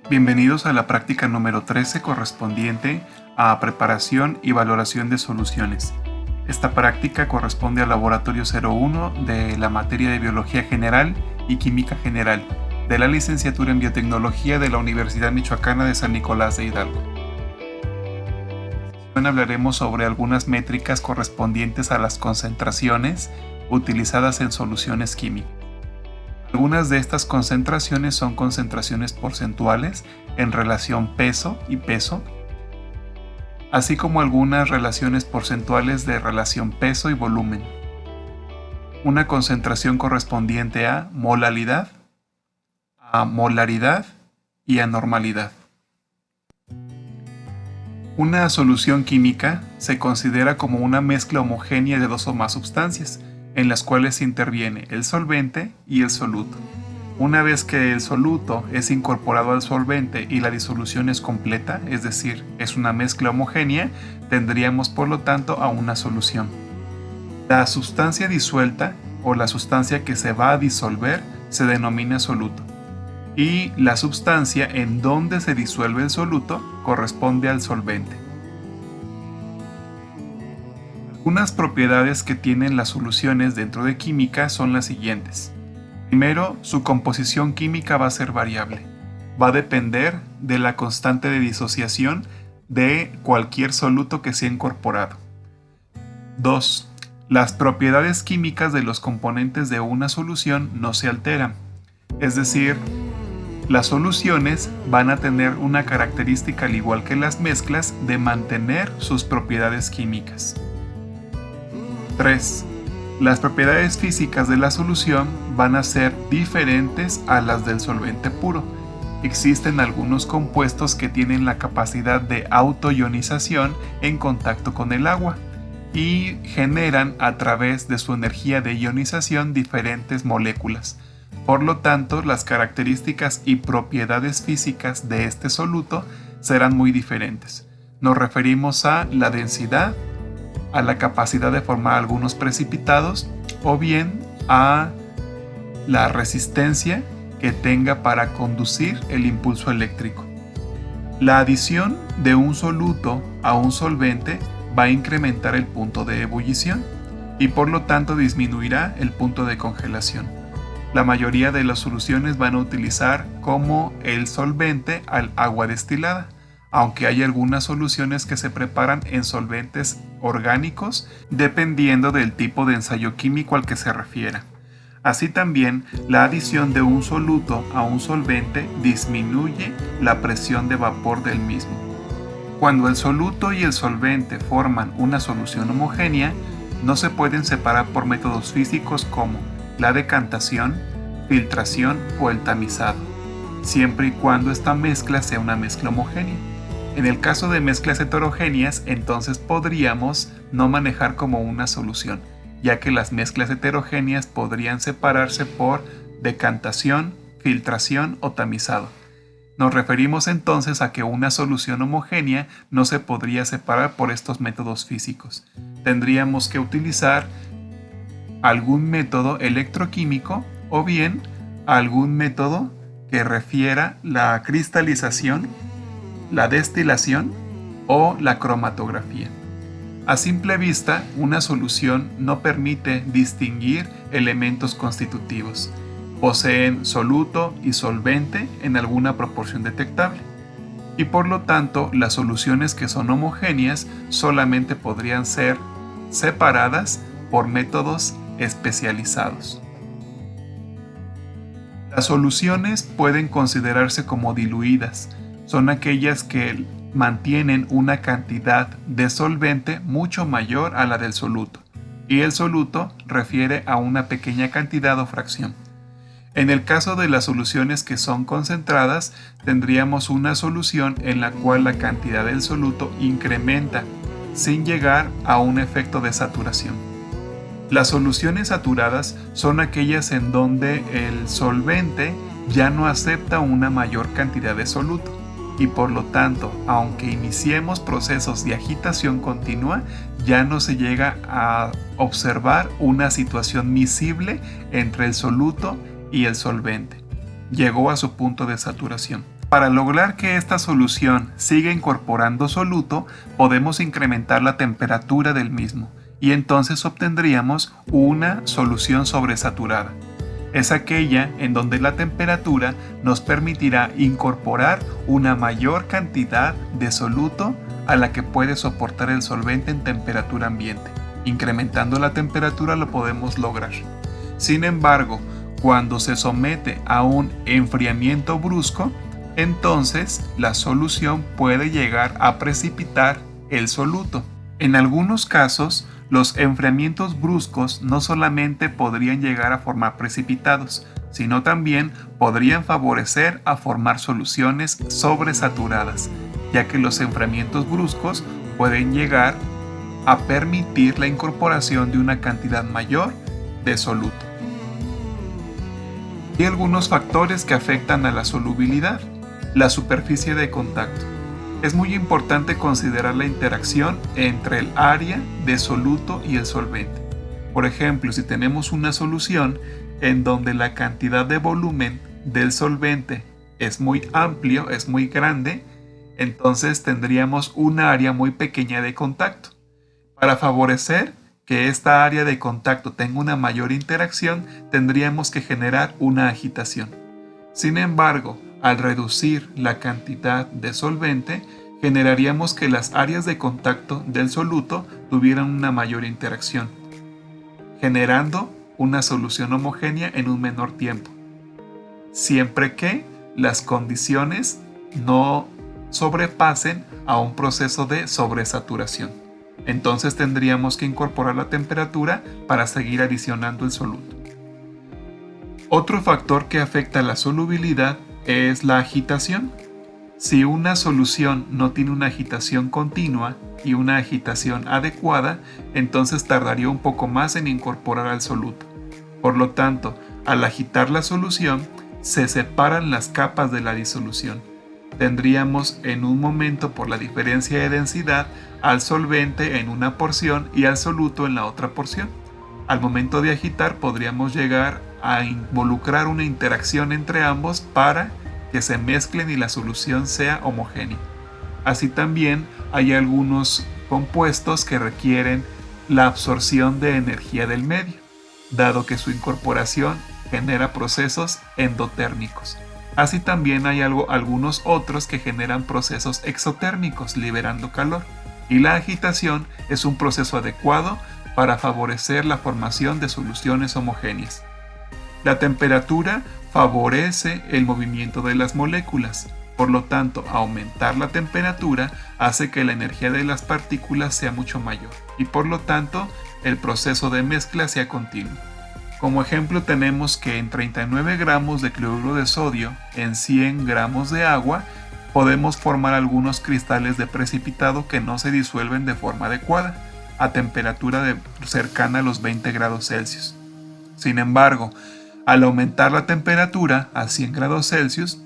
Bienvenidos a la práctica número 13 correspondiente a preparación y valoración de soluciones. Esta práctica corresponde al laboratorio 01 de la materia de Biología General y Química General de la licenciatura en Biotecnología de la Universidad Michoacana de San Nicolás de Hidalgo. Hoy hablaremos sobre algunas métricas correspondientes a las concentraciones utilizadas en soluciones químicas. Algunas de estas concentraciones son concentraciones porcentuales en relación peso y peso, así como algunas relaciones porcentuales de relación peso y volumen. Una concentración correspondiente a molaridad, a molaridad y a normalidad. Una solución química se considera como una mezcla homogénea de dos o más sustancias, en las cuales interviene el solvente y el soluto. Una vez que el soluto es incorporado al solvente y la disolución es completa, es decir, es una mezcla homogénea, tendríamos por lo tanto a una solución. La sustancia disuelta o la sustancia que se va a disolver se denomina soluto, y la sustancia en donde se disuelve el soluto corresponde al solvente. Algunas propiedades que tienen las soluciones dentro de química son las siguientes. Primero, su composición química va a ser variable. Va a depender de la constante de disociación de cualquier soluto que sea incorporado. 2. Las propiedades químicas de los componentes de una solución no se alteran. Es decir, las soluciones van a tener una característica, al igual que las mezclas, de mantener sus propiedades químicas. 3. Las propiedades físicas de la solución van a ser diferentes a las del solvente puro. Existen algunos compuestos que tienen la capacidad de autoionización en contacto con el agua y generan a través de su energía de ionización diferentes moléculas. Por lo tanto, las características y propiedades físicas de este soluto serán muy diferentes. Nos referimos a la densidad, a la capacidad de formar algunos precipitados o bien a la resistencia que tenga para conducir el impulso eléctrico. La adición de un soluto a un solvente va a incrementar el punto de ebullición y por lo tanto disminuirá el punto de congelación. La mayoría de las soluciones van a utilizar como el solvente al agua destilada, aunque hay algunas soluciones que se preparan en solventes orgánicos dependiendo del tipo de ensayo químico al que se refiera. Así también, la adición de un soluto a un solvente disminuye la presión de vapor del mismo. Cuando el soluto y el solvente forman una solución homogénea, no se pueden separar por métodos físicos como la decantación, filtración o el tamizado, siempre y cuando esta mezcla sea una mezcla homogénea. En el caso de mezclas heterogéneas, entonces podríamos no manejar como una solución, ya que las mezclas heterogéneas podrían separarse por decantación, filtración o tamizado. Nos referimos entonces a que una solución homogénea no se podría separar por estos métodos físicos. Tendríamos que utilizar algún método electroquímico o bien algún método que refiera la cristalización, la destilación o la cromatografía. A simple vista, una solución no permite distinguir elementos constitutivos. Poseen soluto y solvente en alguna proporción detectable. Y por lo tanto, las soluciones que son homogéneas solamente podrían ser separadas por métodos especializados. Las soluciones pueden considerarse como diluidas. Son aquellas que mantienen una cantidad de solvente mucho mayor a la del soluto, y el soluto refiere a una pequeña cantidad o fracción. En el caso de las soluciones que son concentradas, tendríamos una solución en la cual la cantidad del soluto incrementa, sin llegar a un efecto de saturación. Las soluciones saturadas son aquellas en donde el solvente ya no acepta una mayor cantidad de soluto. Y por lo tanto, aunque iniciemos procesos de agitación continua, ya no se llega a observar una situación miscible entre el soluto y el solvente. Llegó a su punto de saturación. Para lograr que esta solución siga incorporando soluto, podemos incrementar la temperatura del mismo y entonces obtendríamos una solución sobresaturada. Es aquella en donde la temperatura nos permitirá incorporar una mayor cantidad de soluto a la que puede soportar el solvente en temperatura ambiente. Incrementando la temperatura lo podemos lograr. Sin embargo, cuando se somete a un enfriamiento brusco, entonces la solución puede llegar a precipitar el soluto. En algunos casos, los enfriamientos bruscos no solamente podrían llegar a formar precipitados, sino también podrían favorecer a formar soluciones sobresaturadas, ya que los enfriamientos bruscos pueden llegar a permitir la incorporación de una cantidad mayor de soluto. Hay algunos factores que afectan a la solubilidad. La superficie de contacto. Es muy importante considerar la interacción entre el área de soluto y el solvente. Por ejemplo, si tenemos una solución en donde la cantidad de volumen del solvente es muy amplio, es muy grande, entonces tendríamos una área muy pequeña de contacto. Para favorecer que esta área de contacto tenga una mayor interacción, tendríamos que generar una agitación. Sin embargo, al reducir la cantidad de solvente, generaríamos que las áreas de contacto del soluto tuvieran una mayor interacción, generando una solución homogénea en un menor tiempo, siempre que las condiciones no sobrepasen a un proceso de sobresaturación. Entonces tendríamos que incorporar la temperatura para seguir adicionando el soluto. Otro factor que afecta la solubilidad es la agitación. Si una solución no tiene una agitación continua y una agitación adecuada, entonces tardaría un poco más en incorporar al soluto. Por lo tanto, al agitar la solución, se separan las capas de la disolución. Tendríamos en un momento, por la diferencia de densidad, al solvente en una porción y al soluto en la otra porción. Al momento de agitar podríamos llegar a involucrar una interacción entre ambos para que se mezclen y la solución sea homogénea. Así también hay algunos compuestos que requieren la absorción de energía del medio, dado que su incorporación genera procesos endotérmicos. Así también hay algunos otros que generan procesos exotérmicos, liberando calor. Y la agitación es un proceso adecuado para favorecer la formación de soluciones homogéneas. La temperatura favorece el movimiento de las moléculas, por lo tanto, aumentar la temperatura hace que la energía de las partículas sea mucho mayor y por lo tanto el proceso de mezcla sea continuo. Como ejemplo tenemos que en 39 gramos de cloruro de sodio en 100 gramos de agua podemos formar algunos cristales de precipitado que no se disuelven de forma adecuada a temperatura cercana a los 20 grados Celsius. Sin embargo, al aumentar la temperatura a 100 grados Celsius,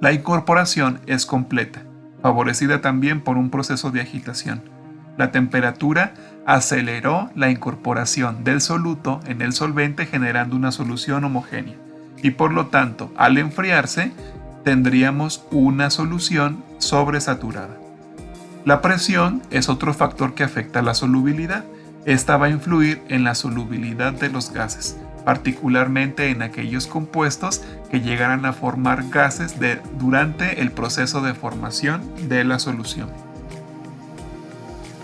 la incorporación es completa, favorecida también por un proceso de agitación. La temperatura aceleró la incorporación del soluto en el solvente generando una solución homogénea y por lo tanto, al enfriarse, tendríamos una solución sobresaturada. La presión es otro factor que afecta la solubilidad. Esta va a influir en la solubilidad de los gases, particularmente en aquellos compuestos que llegarán a formar gases durante el proceso de formación de la solución.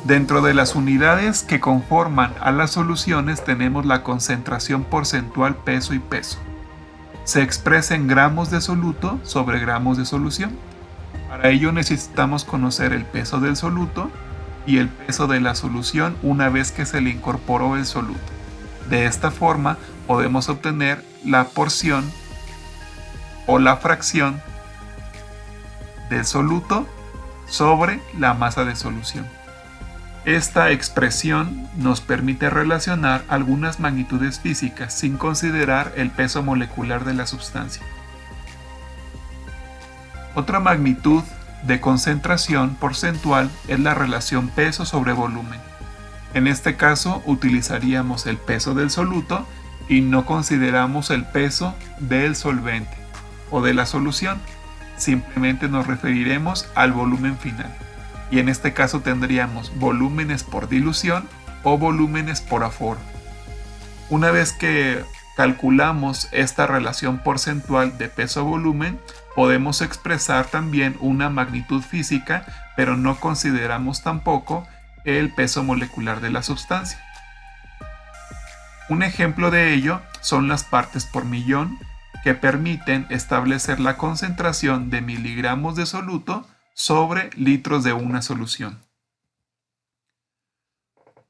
Dentro de las unidades que conforman a las soluciones tenemos la concentración porcentual peso y peso. Se expresa en gramos de soluto sobre gramos de solución. Para ello necesitamos conocer el peso del soluto y el peso de la solución una vez que se le incorporó el soluto. De esta forma podemos obtener la porción o la fracción del soluto sobre la masa de solución. Esta expresión nos permite relacionar algunas magnitudes físicas sin considerar el peso molecular de la sustancia. Otra magnitud de concentración porcentual es la relación peso sobre volumen. En este caso utilizaríamos el peso del soluto y no consideramos el peso del solvente o de la solución. simplemente nos referiremos al volumen final. Y en este caso tendríamos volúmenes por dilución o volúmenes por aforo. Una vez que calculamos esta relación porcentual de peso-volumen, podemos expresar también una magnitud física, pero no consideramos tampoco el peso molecular de la sustancia. Un ejemplo de ello son las partes por millón, que permiten establecer la concentración de miligramos de soluto sobre litros de una solución.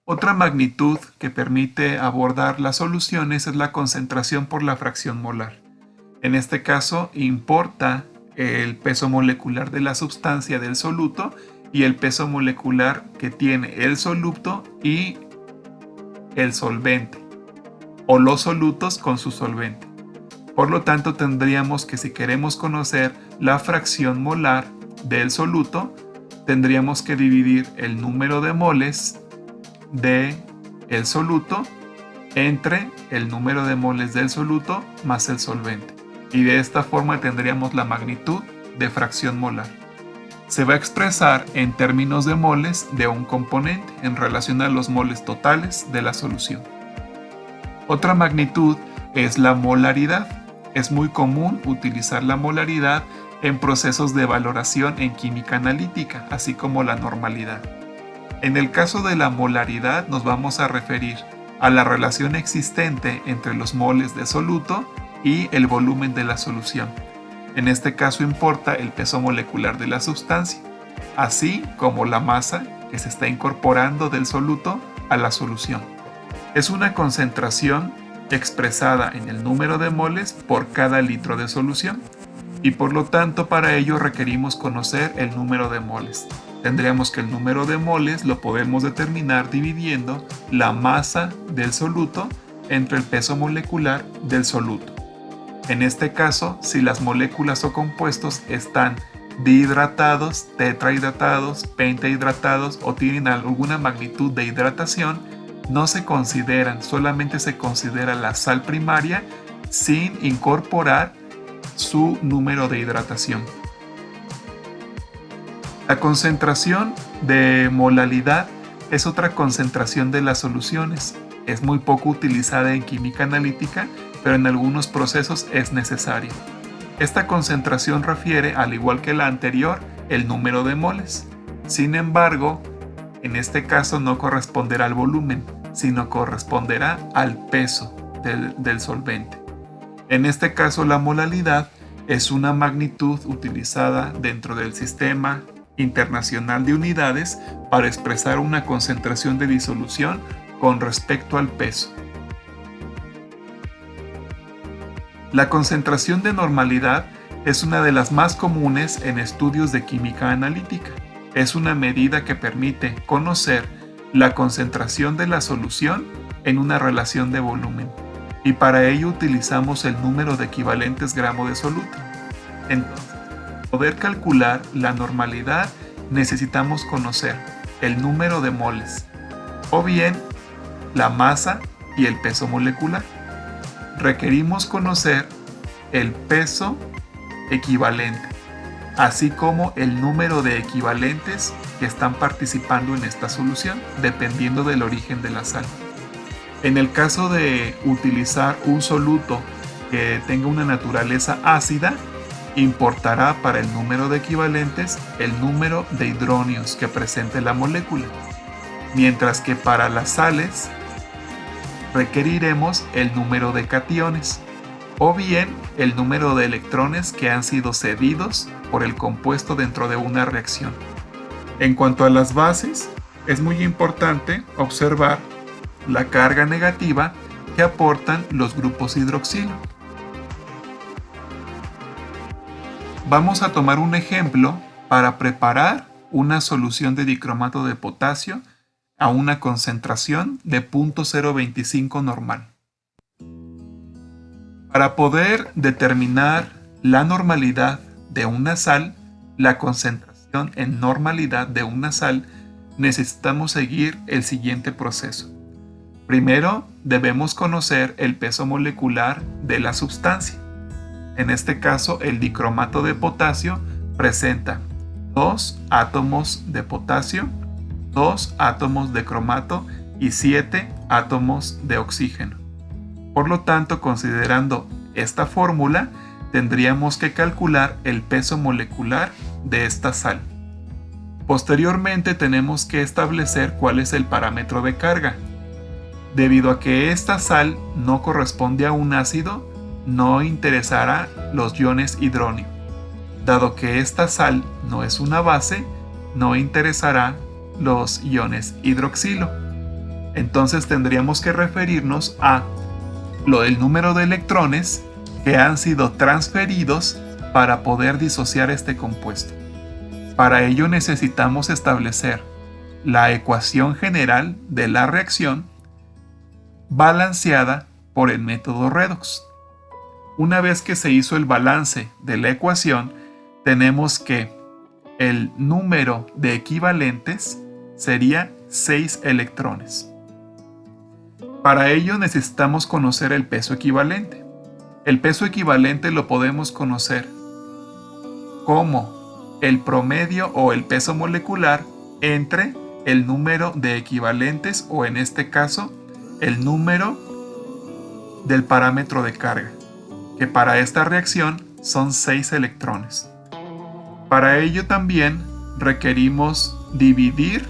Otra magnitud que permite abordar las soluciones es la concentración por la fracción molar. En este caso importa el peso molecular de la sustancia del soluto y el peso molecular que tiene el soluto y el solvente, o los solutos con su solvente. Por lo tanto, tendríamos que, si queremos conocer la fracción molar del soluto, tendríamos que dividir el número de moles de el soluto entre el número de moles del soluto más el solvente. Y de esta forma tendríamos la magnitud de fracción molar. Se va a expresar en términos de moles de un componente en relación a los moles totales de la solución. Otra magnitud es la molaridad. Es muy común utilizar la molaridad en procesos de valoración en química analítica, así como la normalidad. En el caso de la molaridad nos vamos a referir a la relación existente entre los moles de soluto y el volumen de la solución. En este caso importa el peso molecular de la sustancia, así como la masa que se está incorporando del soluto a la solución. Es una concentración expresada en el número de moles por cada litro de solución, y por lo tanto para ello requerimos conocer el número de moles. Tendríamos que el número de moles lo podemos determinar dividiendo la masa del soluto entre el peso molecular del soluto. En este caso, si las moléculas o compuestos están dihidratados, tetrahidratados, pentahidratados o tienen alguna magnitud de hidratación, no se consideran, solamente se considera la sal primaria sin incorporar su número de hidratación. La concentración de molalidad es otra concentración de las soluciones. Es muy poco utilizada en química analítica, pero en algunos procesos es necesaria. Esta concentración refiere, al igual que la anterior, el número de moles. Sin embargo, en este caso no corresponderá al volumen, sino corresponderá al peso del solvente. En este caso, la molalidad es una magnitud utilizada dentro del Sistema Internacional de Unidades para expresar una concentración de disolución con respecto al peso. La concentración de normalidad es una de las más comunes en estudios de química analítica. Es una medida que permite conocer la concentración de la solución en una relación de volumen, y para ello utilizamos el número de equivalentes gramo de soluto. Entonces, para poder calcular la normalidad necesitamos conocer el número de moles, o bien la masa y el peso molecular. Requerimos conocer el peso equivalente, así como el número de equivalentes que están participando en esta solución, dependiendo del origen de la sal. En el caso de utilizar un soluto que tenga una naturaleza ácida, importará para el número de equivalentes el número de hidronios que presente la molécula, mientras que para las sales requeriremos el número de cationes, o bien el número de electrones que han sido cedidos por el compuesto dentro de una reacción. En cuanto a las bases, es muy importante observar la carga negativa que aportan los grupos hidroxilo. Vamos a tomar un ejemplo para preparar una solución de dicromato de potasio a una concentración de 0.025 normal. Para poder determinar la normalidad de una sal, la concentración en normalidad de una sal, necesitamos seguir el siguiente proceso. Primero, debemos conocer el peso molecular de la sustancia. En este caso, el dicromato de potasio presenta 2 átomos de potasio, 2 átomos de cromato y 7 átomos de oxígeno. Por lo tanto, considerando esta fórmula, tendríamos que calcular el peso molecular de esta sal. Posteriormente tenemos que establecer cuál es el parámetro de carga. Debido a que esta sal no corresponde a un ácido, no interesará los iones hidrónio. Dado que esta sal no es una base, no interesará los iones hidroxilo. Entonces tendríamos que referirnos a lo del número de electrones que han sido transferidos para poder disociar este compuesto. Para ello necesitamos establecer la ecuación general de la reacción balanceada por el método redox. Una vez que se hizo el balance de la ecuación, tenemos que el número de equivalentes sería 6 electrones. Para ello necesitamos conocer el peso equivalente. El peso equivalente lo podemos conocer como el promedio o el peso molecular entre el número de equivalentes o en este caso el número del parámetro de carga, que para esta reacción son 6 electrones. Para ello también requerimos dividir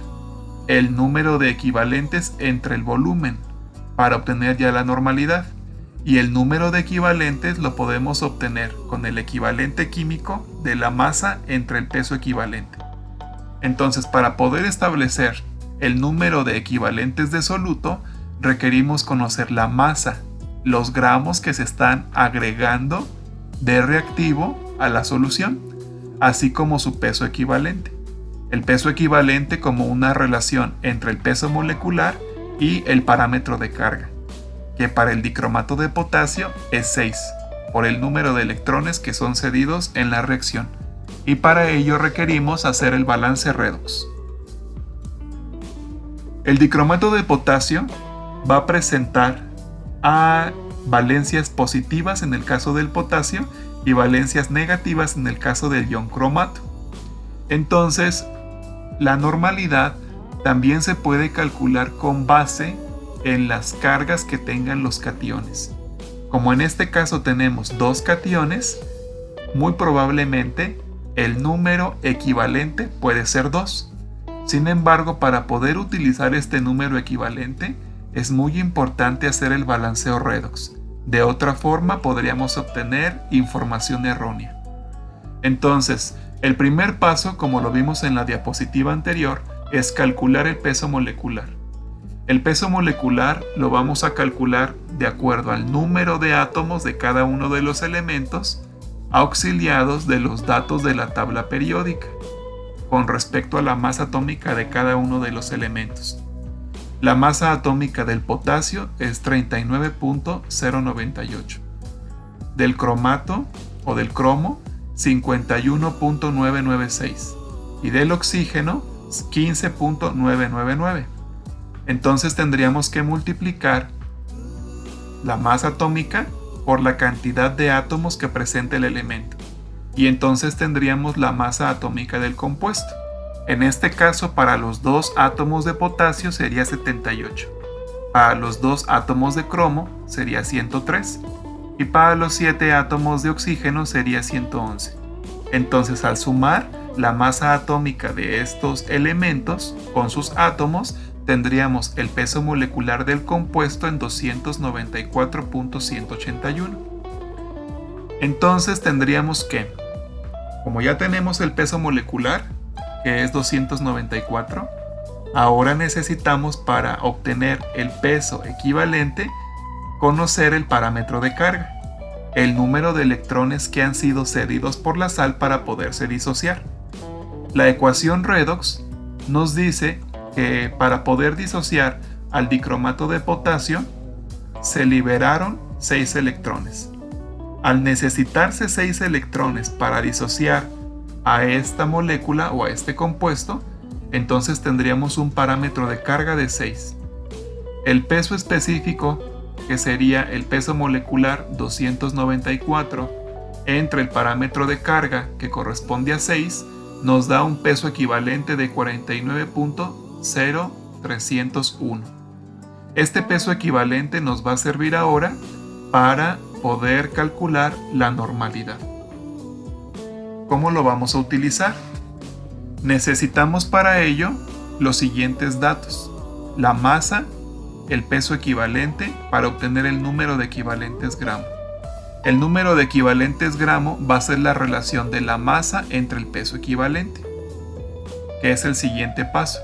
el número de equivalentes entre el volumen para obtener ya la normalidad, y el número de equivalentes lo podemos obtener con el equivalente químico de la masa entre el peso equivalente. Entonces, para poder establecer el número de equivalentes de soluto, requerimos conocer la masa, los gramos que se están agregando de reactivo a la solución, así como su peso equivalente. El peso equivalente como una relación entre el peso molecular y el parámetro de carga, que para el dicromato de potasio es 6, por el número de electrones que son cedidos en la reacción, y para ello requerimos hacer el balance redox. El dicromato de potasio va a presentar a valencias positivas en el caso del potasio y valencias negativas en el caso del ion cromato. Entonces, la normalidad también se puede calcular con base en las cargas que tengan los cationes. Como en este caso tenemos 2 cationes, muy probablemente el número equivalente puede ser 2. Sin embargo, para poder utilizar este número equivalente, es muy importante hacer el balanceo redox. De otra forma, podríamos obtener información errónea. Entonces, el primer paso, como lo vimos en la diapositiva anterior, es calcular el peso molecular. El peso molecular lo vamos a calcular de acuerdo al número de átomos de cada uno de los elementos, auxiliados de los datos de la tabla periódica, con respecto a la masa atómica de cada uno de los elementos. La masa atómica del potasio es 39.098. Del cromato o del cromo, 51.996. Y del oxígeno, 15.999. Entonces tendríamos que multiplicar la masa atómica por la cantidad de átomos que presenta el elemento. Y entonces tendríamos la masa atómica del compuesto. En este caso, para los 2 átomos de potasio sería 78. Para los 2 átomos de cromo sería 103. Y para los 7 átomos de oxígeno sería 111. Entonces, al sumar la masa atómica de estos elementos con sus átomos, tendríamos el peso molecular del compuesto en 294.181. Entonces tendríamos que, como ya tenemos el peso molecular, que es 294, ahora necesitamos, para obtener el peso equivalente, conocer el parámetro de carga, el número de electrones que han sido cedidos por la sal para poderse disociar. La ecuación redox nos dice que para poder disociar al dicromato de potasio se liberaron 6 electrones. Al necesitarse 6 electrones para disociar a esta molécula o a este compuesto, entonces tendríamos un parámetro de carga de 6. El peso específico, que sería el peso molecular 294, entre el parámetro de carga, que corresponde a 6, nos da un peso equivalente de 49.0301. Este peso equivalente nos va a servir ahora para poder calcular la normalidad. ¿Cómo lo vamos a utilizar? Necesitamos para ello los siguientes datos: la masa, el peso equivalente, para obtener el número de equivalentes gramo. El número de equivalentes gramo va a ser la relación de la masa entre el peso equivalente, que es el siguiente paso.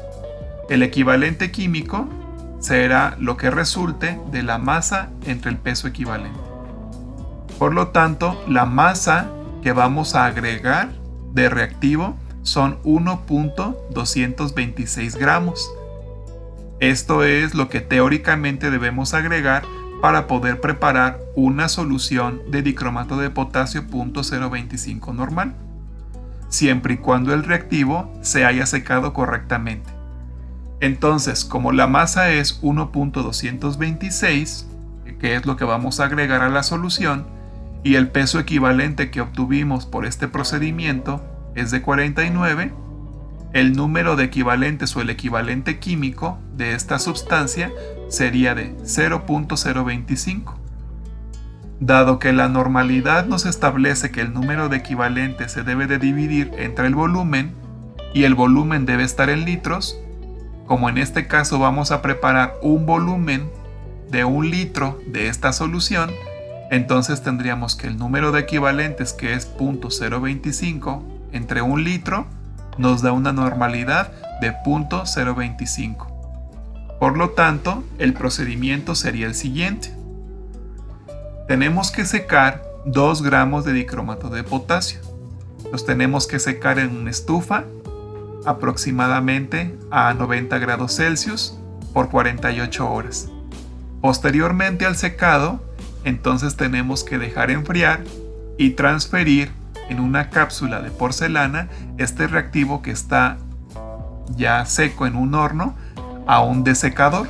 El equivalente químico será lo que resulte de la masa entre el peso equivalente. Por lo tanto, la masa que vamos a agregar de reactivo son 1.226 gramos. Esto es lo que teóricamente debemos agregar para poder preparar una solución de dicromato de potasio .025 normal, siempre y cuando el reactivo se haya secado correctamente. Entonces, como la masa es 1.226, que es lo que vamos a agregar a la solución, y el peso equivalente que obtuvimos por este procedimiento es de 49, el número de equivalentes o el equivalente químico de esta sustancia sería de 0.025. Dado que la normalidad nos establece que el número de equivalentes se debe de dividir entre el volumen y el volumen debe estar en litros, como en este caso vamos a preparar un volumen de 1 litro de esta solución, entonces tendríamos que el número de equivalentes, que es .025 entre 1 litro, nos da una normalidad de .025. Por lo tanto, el procedimiento sería el siguiente. Tenemos que secar 2 gramos de dicromato de potasio. Los tenemos que secar en una estufa aproximadamente a 90 grados Celsius por 48 horas. Posteriormente al secado, entonces tenemos que dejar enfriar y transferir en una cápsula de porcelana este reactivo que está ya seco en un horno a un desecador.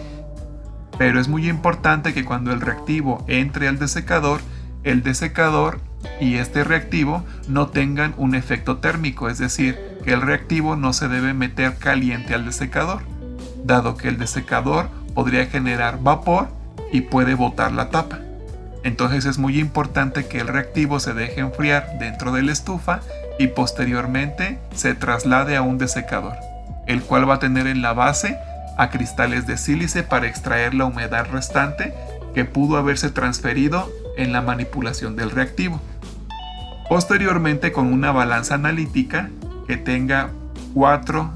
Pero es muy importante que cuando el reactivo entre al desecador, el desecador y este reactivo no tengan un efecto térmico, es decir, que el reactivo no se debe meter caliente al desecador, dado que el desecador podría generar vapor y puede botar la tapa. Entonces es muy importante que el reactivo se deje enfriar dentro de la estufa y posteriormente se traslade a un desecador, el cual va a tener en la base a cristales de sílice para extraer la humedad restante que pudo haberse transferido en la manipulación del reactivo. Posteriormente, con una balanza analítica que tenga 4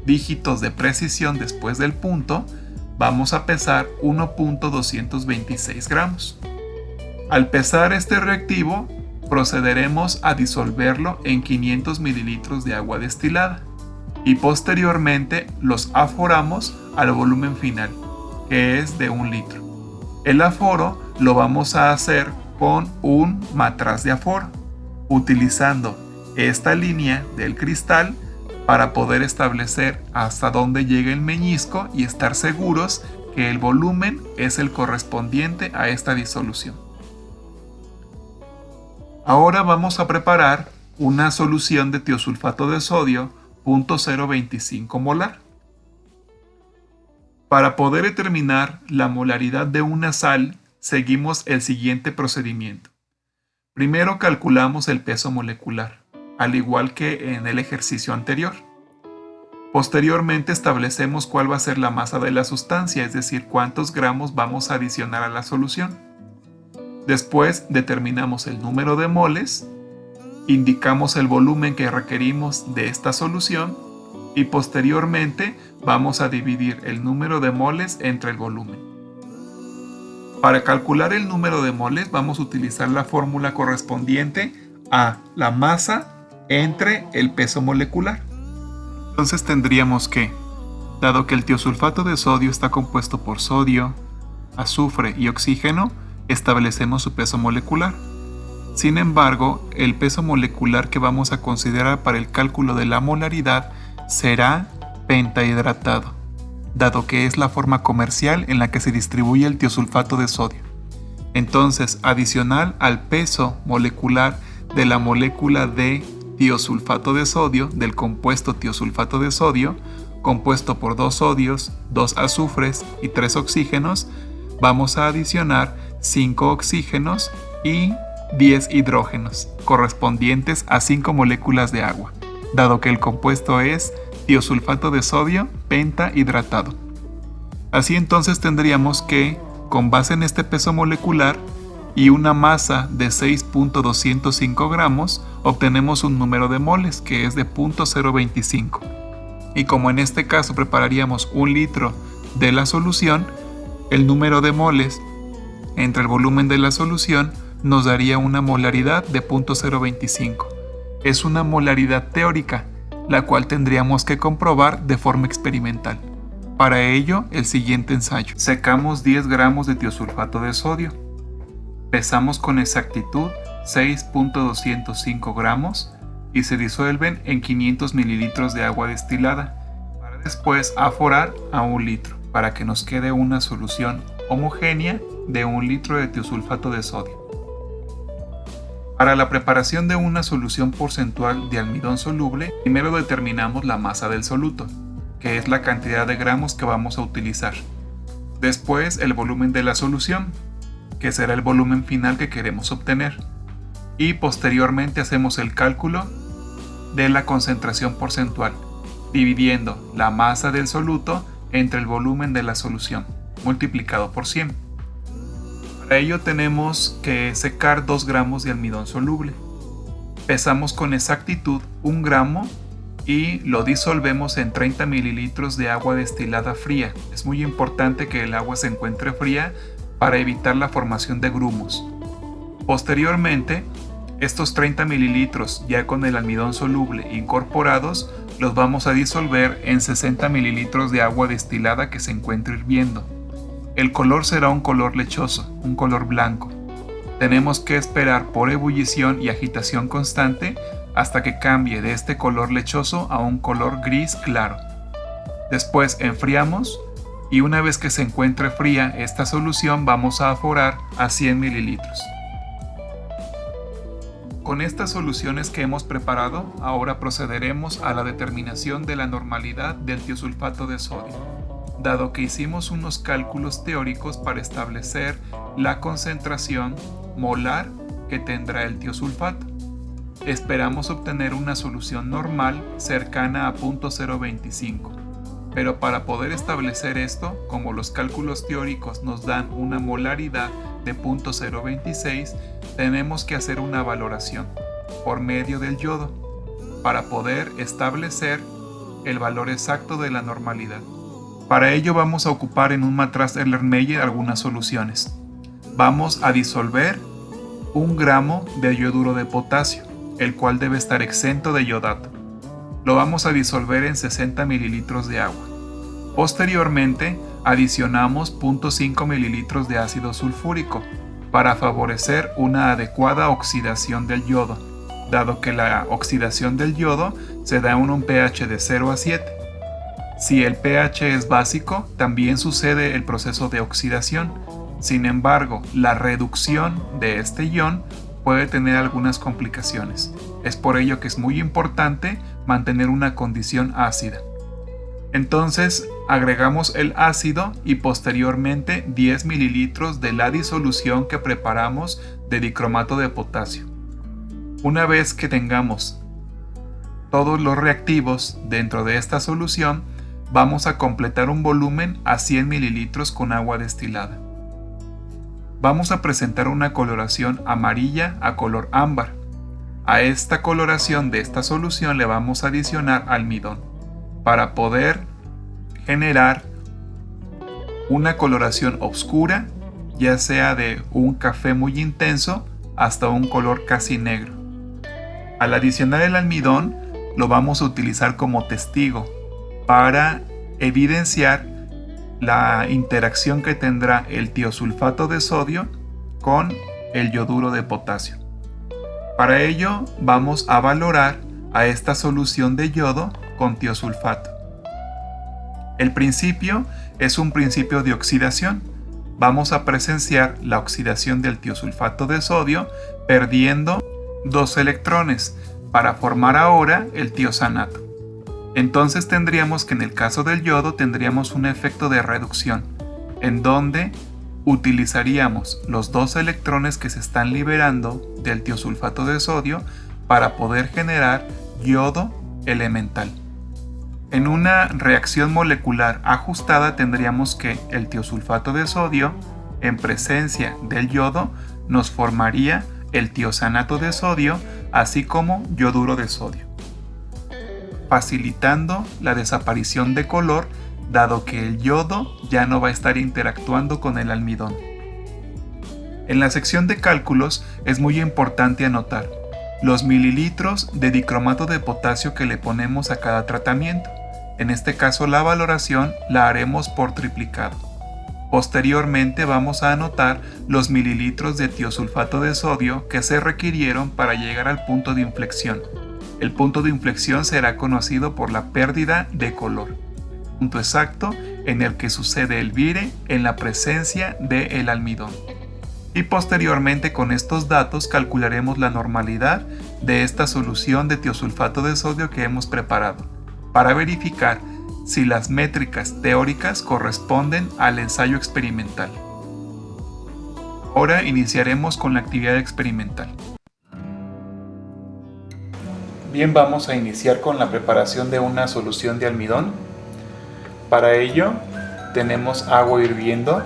dígitos de precisión después del punto, vamos a pesar 1.226 gramos. Al pesar este reactivo, procederemos a disolverlo en 500 mililitros de agua destilada y posteriormente los aforamos al volumen final, que es de 1 litro. El aforo lo vamos a hacer con un matraz de aforo, utilizando esta línea del cristal para poder establecer hasta dónde llega el meñisco y estar seguros que el volumen es el correspondiente a esta disolución. Ahora vamos a preparar una solución de tiosulfato de sodio .025 molar. Para poder determinar la molaridad de una sal, seguimos el siguiente procedimiento. Primero calculamos el peso molecular, al igual que en el ejercicio anterior. Posteriormente establecemos cuál va a ser la masa de la sustancia, es decir, cuántos gramos vamos a adicionar a la solución. Después determinamos el número de moles, indicamos el volumen que requerimos de esta solución y posteriormente vamos a dividir el número de moles entre el volumen. Para calcular el número de moles vamos a utilizar la fórmula correspondiente a la masa entre el peso molecular. Entonces tendríamos que, dado que el tiosulfato de sodio está compuesto por sodio, azufre y oxígeno, establecemos su peso molecular. Sin embargo, el peso molecular que vamos a considerar para el cálculo de la molaridad será pentahidratado, dado que es la forma comercial en la que se distribuye el tiosulfato de sodio. Entonces, adicional al peso molecular de la molécula de tiosulfato de sodio, del compuesto tiosulfato de sodio, compuesto por 2 sodios, 2 azufres y 3 oxígenos, vamos a adicionar 5 oxígenos y 10 hidrógenos, correspondientes a 5 moléculas de agua, dado que el compuesto es tiosulfato de sodio pentahidratado. Así entonces tendríamos que, con base en este peso molecular y una masa de 6.205 gramos, obtenemos un número de moles que es de 0.025. Y como en este caso prepararíamos 1 litro de la solución, el número de moles entre el volumen de la solución nos daría una molaridad de 0.025. Es una molaridad teórica, la cual tendríamos que comprobar de forma experimental. Para ello, el siguiente ensayo. Secamos 10 gramos de tiosulfato de sodio. Pesamos con exactitud 6.205 gramos y se disuelven en 500 mililitros de agua destilada, para después aforar a 1 litro, para que nos quede una solución homogénea de 1 litro de tiosulfato de sodio. Para la preparación de una solución porcentual de almidón soluble, primero determinamos la masa del soluto, que es la cantidad de gramos que vamos a utilizar. Después el volumen de la solución, que será el volumen final que queremos obtener. Y posteriormente hacemos el cálculo de la concentración porcentual, dividiendo la masa del soluto entre el volumen de la solución, multiplicado por 100. Para ello tenemos que secar 2 gramos de almidón soluble. Pesamos con exactitud 1 gramo y lo disolvemos en 30 mililitros de agua destilada fría. Es muy importante que el agua se encuentre fría para evitar la formación de grumos. Posteriormente, estos 30 mililitros ya con el almidón soluble incorporados los vamos a disolver en 60 mililitros de agua destilada que se encuentre hirviendo. El color será un color lechoso, un color blanco. Tenemos que esperar por ebullición y agitación constante hasta que cambie de este color lechoso a un color gris claro. Después enfriamos y una vez que se encuentre fría esta solución vamos a aforar a 100 mililitros. Con estas soluciones que hemos preparado, ahora procederemos a la determinación de la normalidad del tiosulfato de sodio, dado que hicimos unos cálculos teóricos para establecer la concentración molar que tendrá el tiosulfato. Esperamos obtener una solución normal cercana a 0.025, pero para poder establecer esto, como los cálculos teóricos nos dan una molaridad de 0.026, tenemos que hacer una valoración por medio del yodo para poder establecer el valor exacto de la normalidad. Para ello vamos a ocupar en un matraz Erlenmeyer algunas soluciones. Vamos a disolver 1 gramo de yoduro de potasio, el cual debe estar exento de yodato. Lo vamos a disolver en 60 mililitros de agua. Posteriormente, adicionamos 0.5 mililitros de ácido sulfúrico para favorecer una adecuada oxidación del yodo, dado que la oxidación del yodo se da en un pH de 0 a 7. Si el pH es básico, también sucede el proceso de oxidación. Sin embargo, la reducción de este ion puede tener algunas complicaciones. Es por ello que es muy importante mantener una condición ácida. Entonces, agregamos el ácido y posteriormente 10 mililitros de la disolución que preparamos de dicromato de potasio. Una vez que tengamos todos los reactivos dentro de esta solución, vamos a completar un volumen a 100 mililitros con agua destilada. Vamos a presentar una coloración amarilla a color ámbar. A esta coloración de esta solución le vamos a adicionar almidón para poder generar una coloración oscura, ya sea de un café muy intenso hasta un color casi negro. Al adicionar el almidón, lo vamos a utilizar como testigo para evidenciar la interacción que tendrá el tiosulfato de sodio con el yoduro de potasio. Para ello vamos a valorar a esta solución de yodo con tiosulfato. El principio es un principio de oxidación. Vamos a presenciar la oxidación del tiosulfato de sodio perdiendo 2 electrones para formar ahora el tiosanato. Entonces tendríamos que en el caso del yodo tendríamos un efecto de reducción, en donde utilizaríamos los 2 electrones que se están liberando del tiosulfato de sodio para poder generar yodo elemental. En una reacción molecular ajustada tendríamos que el tiosulfato de sodio, en presencia del yodo, nos formaría el tiosanato de sodio, así como yoduro de sodio, facilitando la desaparición de color, dado que el yodo ya no va a estar interactuando con el almidón. En la sección de cálculos es muy importante anotar los mililitros de dicromato de potasio que le ponemos a cada tratamiento. En este caso la valoración la haremos por triplicado. Posteriormente vamos a anotar los mililitros de tiosulfato de sodio que se requirieron para llegar al punto de inflexión. El punto de inflexión será conocido por la pérdida de color, punto exacto en el que sucede el vire en la presencia del almidón. Y posteriormente con estos datos calcularemos la normalidad de esta solución de tiosulfato de sodio que hemos preparado, para verificar si las métricas teóricas corresponden al ensayo experimental. Ahora iniciaremos con la actividad experimental. Bien, vamos a iniciar con la preparación de una solución de almidón. Para ello tenemos agua hirviendo.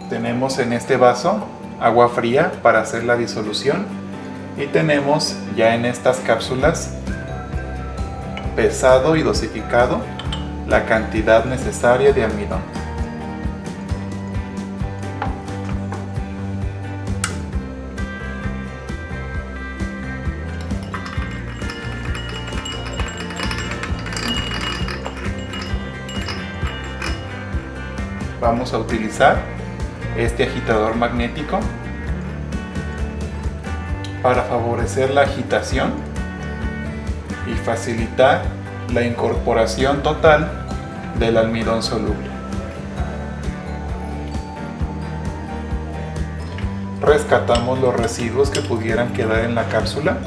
Tenemos en este vaso agua fría para hacer la disolución y tenemos ya en estas cápsulas pesado y dosificado la cantidad necesaria de almidón. Vamos a utilizar este agitador magnético para favorecer la agitación y facilitar la incorporación total del almidón soluble. Rescatamos los residuos que pudieran quedar en la cápsula.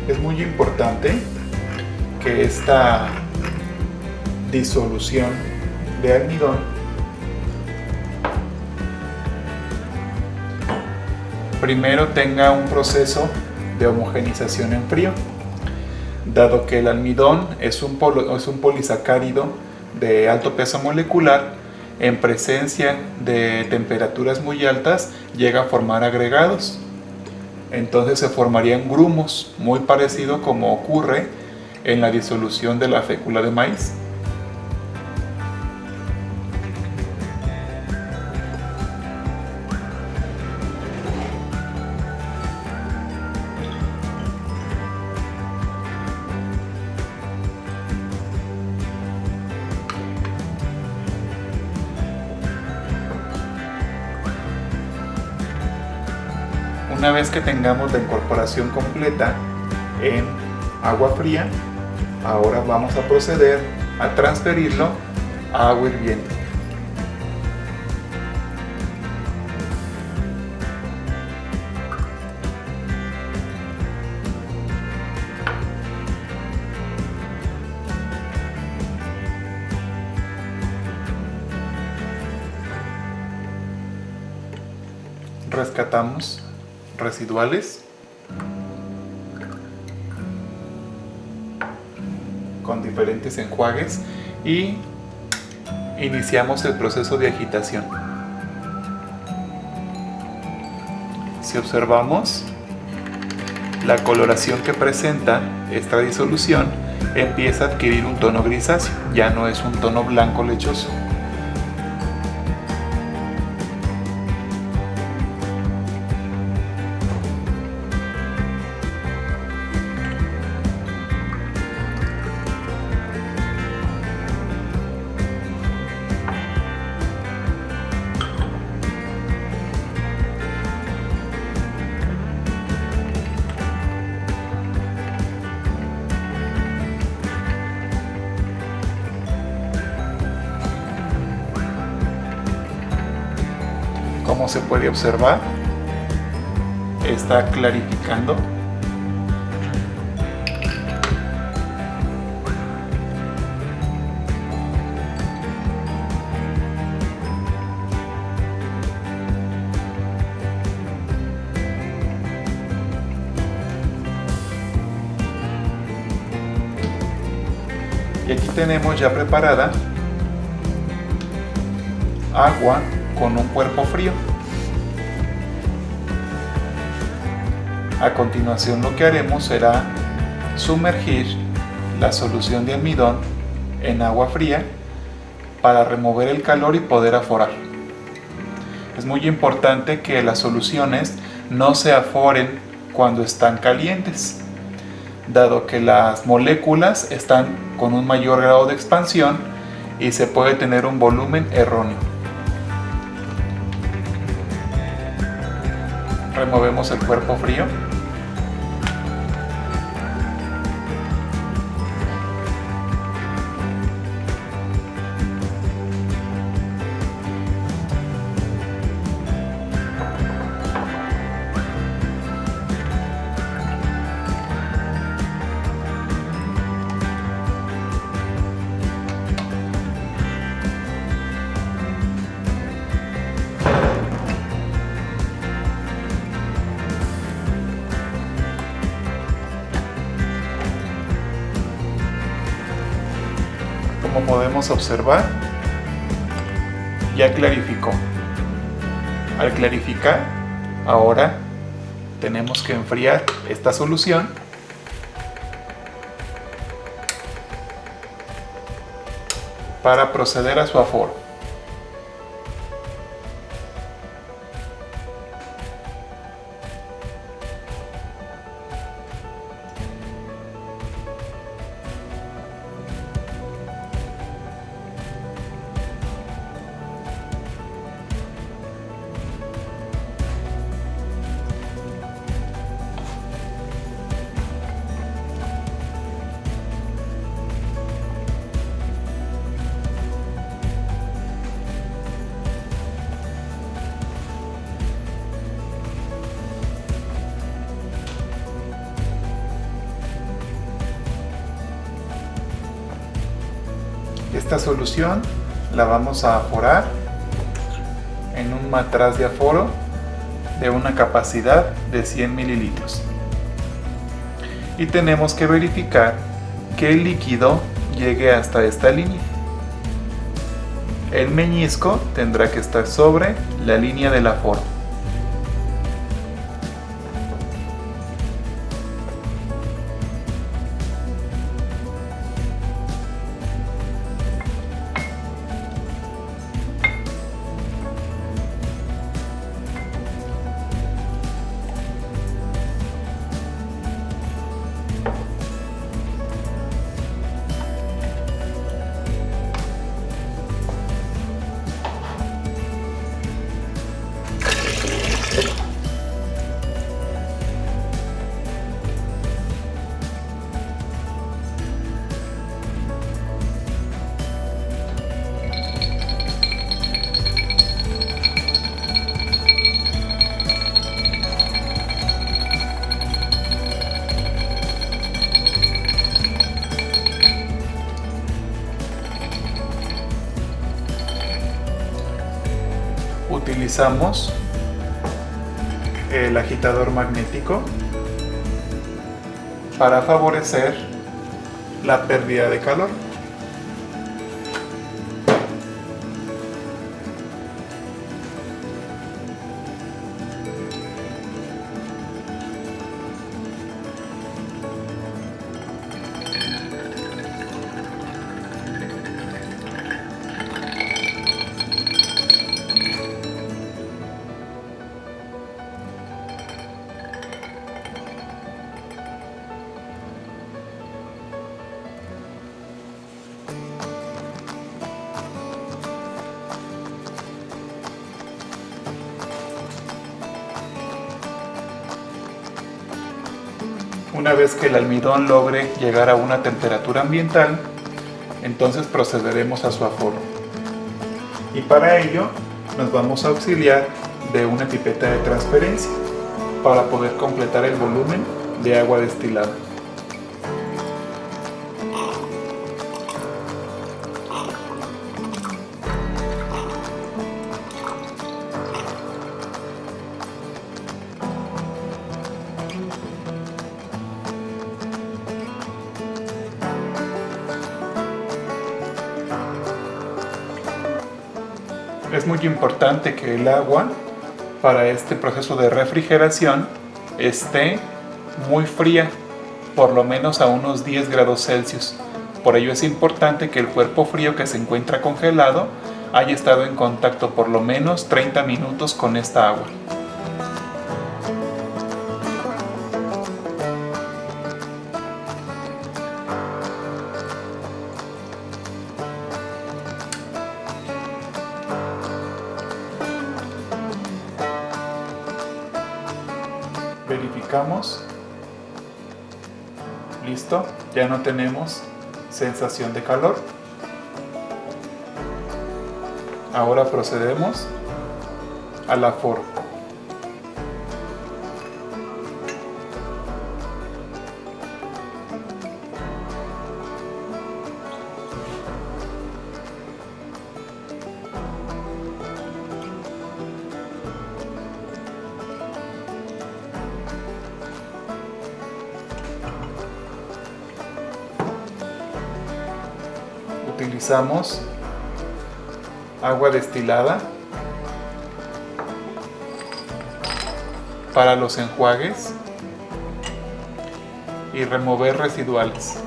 Es muy importante que esta disolución de almidón primero tenga un proceso de homogenización en frío, dado que el almidón es un polisacárido de alto peso molecular. En presencia de temperaturas muy altas llega a formar agregados. Entonces se formarían grumos, muy parecido como ocurre en la disolución de la fécula de maíz. Una vez que tengamos la incorporación completa en agua fría, ahora vamos a proceder a transferirlo a agua hirviendo. Rescatamos residuales con diferentes enjuagues y iniciamos el proceso de agitación. Si observamos, la coloración que presenta esta disolución empieza a adquirir un tono grisáceo, ya no es un tono blanco lechoso. Como se puede observar, está clarificando. Y aquí tenemos ya preparada agua con un cuerpo frío. A continuación lo que haremos será sumergir la solución de almidón en agua fría para remover el calor y poder aforar. Es muy importante que las soluciones no se aforen cuando están calientes, dado que las moléculas están con un mayor grado de expansión y se puede tener un volumen erróneo. Removemos el cuerpo frío. Como podemos observar, ya clarificó. Al clarificar, ahora tenemos que enfriar esta solución para proceder a su aforo. Esta solución la vamos a aforar en un matraz de aforo de una capacidad de 100 mililitros. Y tenemos que verificar que el líquido llegue hasta esta línea. El meñisco tendrá que estar sobre la línea del aforo. Utilizamos el agitador magnético para favorecer la pérdida de calor. Una vez que el almidón logre llegar a una temperatura ambiental, entonces procederemos a su aforo. Y para ello nos vamos a auxiliar de una pipeta de transferencia para poder completar el volumen de agua destilada. Es muy importante que el agua para este proceso de refrigeración esté muy fría, por lo menos a unos 10 grados Celsius. Por ello es importante que el cuerpo frío que se encuentra congelado haya estado en contacto por lo menos 30 minutos con esta agua. Verificamos. Listo, ya no tenemos sensación de calor. Ahora procedemos al aforo. Utilizamos agua destilada para los enjuagues y remover residuales.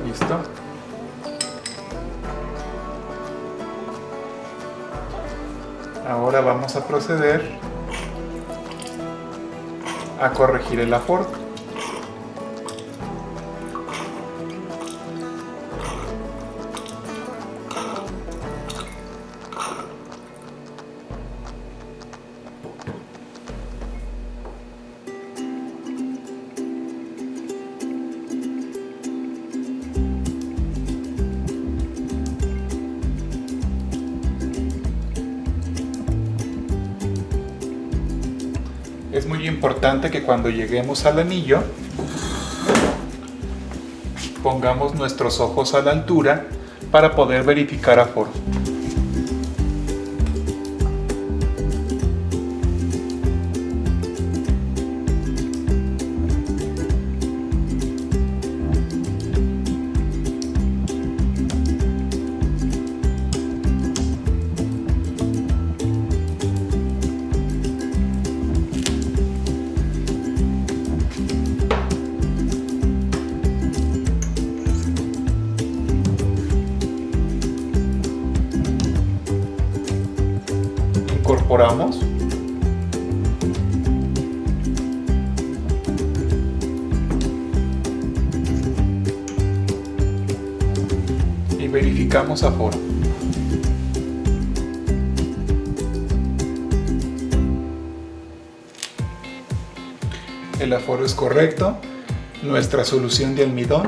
Listo. Ahora vamos a proceder a corregir el aforo. Es muy importante que cuando lleguemos al anillo pongamos nuestros ojos a la altura para poder verificar aforo. Incorporamos y verificamos aforo. El aforo es correcto, nuestra solución de almidón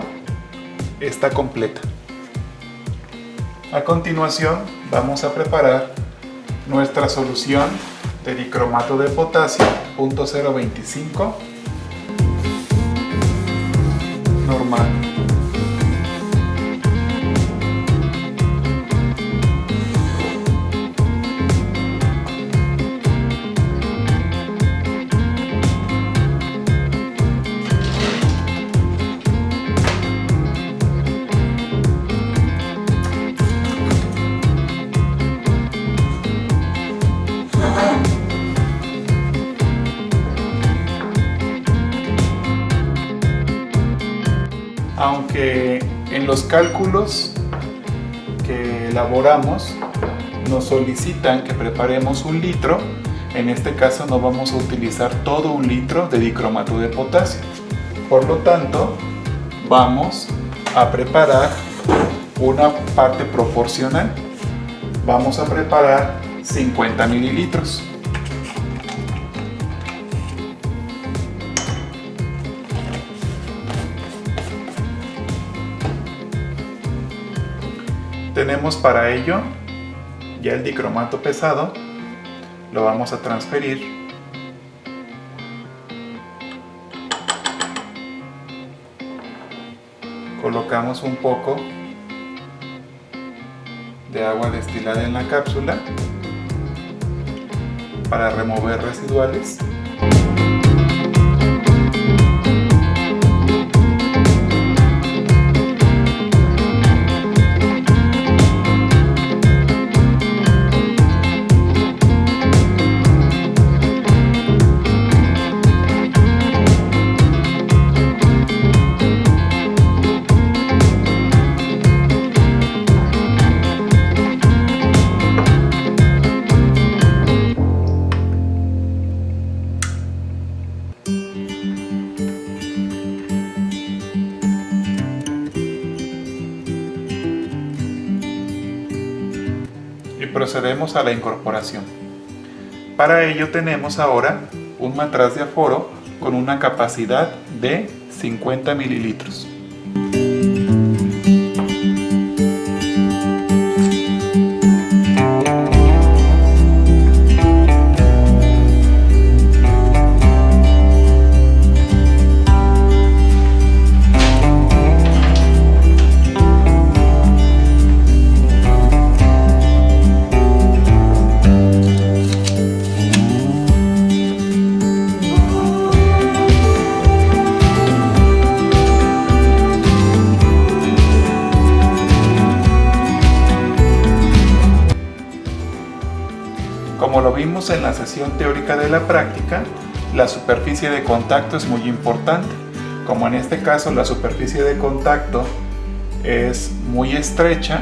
está completa. A continuación vamos a preparar nuestra solución de dicromato de potasio .025 normal. Aunque en los cálculos que elaboramos nos solicitan que preparemos 1 litro, en este caso no vamos a utilizar todo 1 litro de dicromato de potasio. Por lo tanto, vamos a preparar una parte proporcional. Vamos a preparar 50 mililitros. Tenemos para ello ya el dicromato pesado, lo vamos a transferir. Colocamos un poco de agua destilada en la cápsula para remover residuales. Y procedemos a la incorporación. Para ello tenemos ahora un matraz de aforo con una capacidad de 50 mililitros. Como lo vimos en la sesión teórica de la práctica, la superficie de contacto es muy importante. Como en este caso la superficie de contacto es muy estrecha,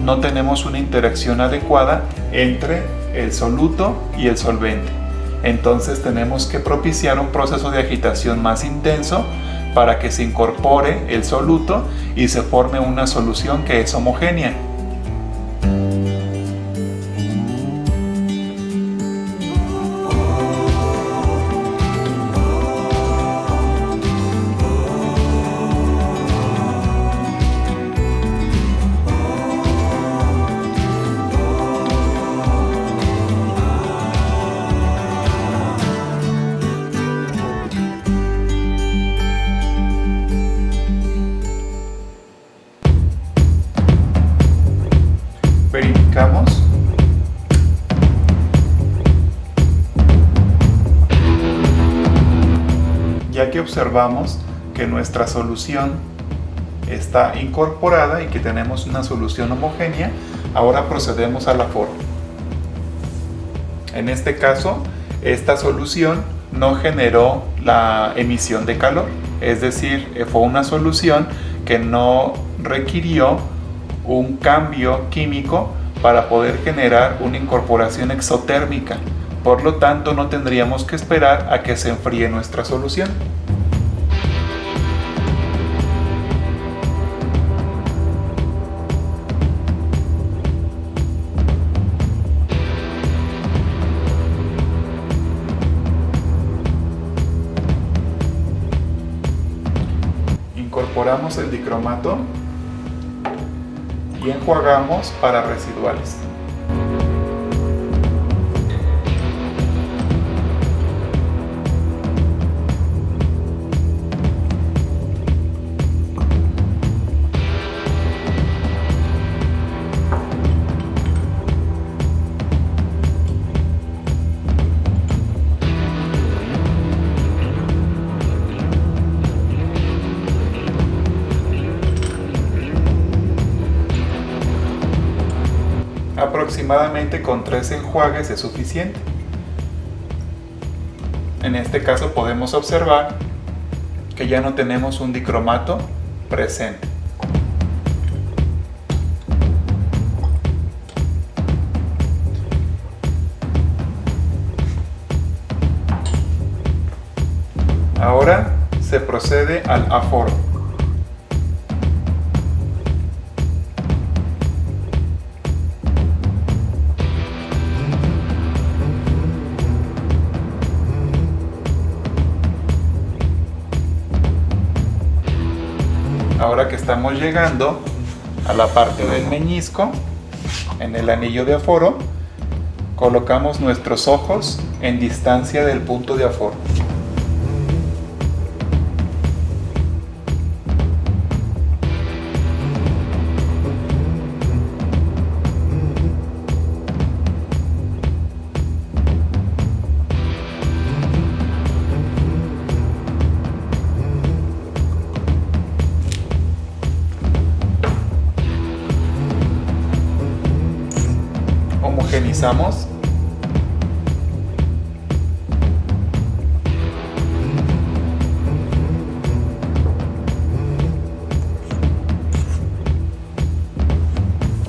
no tenemos una interacción adecuada entre el soluto y el solvente. Entonces tenemos que propiciar un proceso de agitación más intenso para que se incorpore el soluto y se forme una solución que es homogénea. Verificamos. Ya que observamos que nuestra solución está incorporada y que tenemos una solución homogénea, ahora procedemos al aforo. En este caso, esta solución no generó la emisión de calor, es decir, fue una solución que no requirió un cambio químico para poder generar una incorporación exotérmica. Por lo tanto, no tendríamos que esperar a que se enfríe nuestra solución. Incorporamos el dicromato y enjuagamos para residuales. Aproximadamente con 3 enjuagues es suficiente. En este caso podemos observar que ya no tenemos un dicromato presente. Ahora se procede al aforo. Ahora que estamos llegando a la parte del meñisco, en el anillo de aforo, colocamos nuestros ojos en distancia del punto de aforo. Homogenizamos.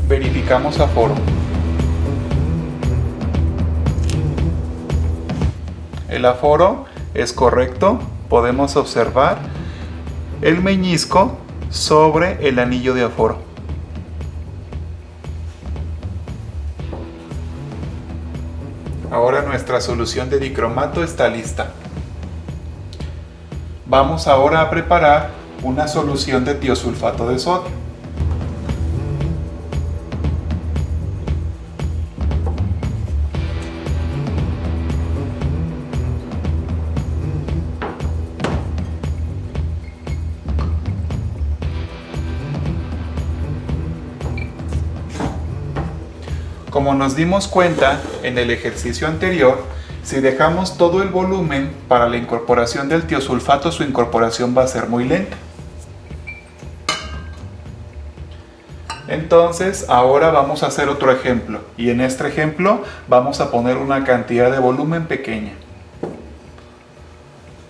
Verificamos aforo. El aforo es correcto. Podemos observar el meñisco sobre el anillo de aforo. Ahora nuestra solución de dicromato está lista. Vamos ahora a preparar una solución de tiosulfato de sodio. Como nos dimos cuenta en el ejercicio anterior, si dejamos todo el volumen para la incorporación del tiosulfato, su incorporación va a ser muy lenta. Entonces, ahora vamos a hacer otro ejemplo, y en este ejemplo vamos a poner una cantidad de volumen pequeña.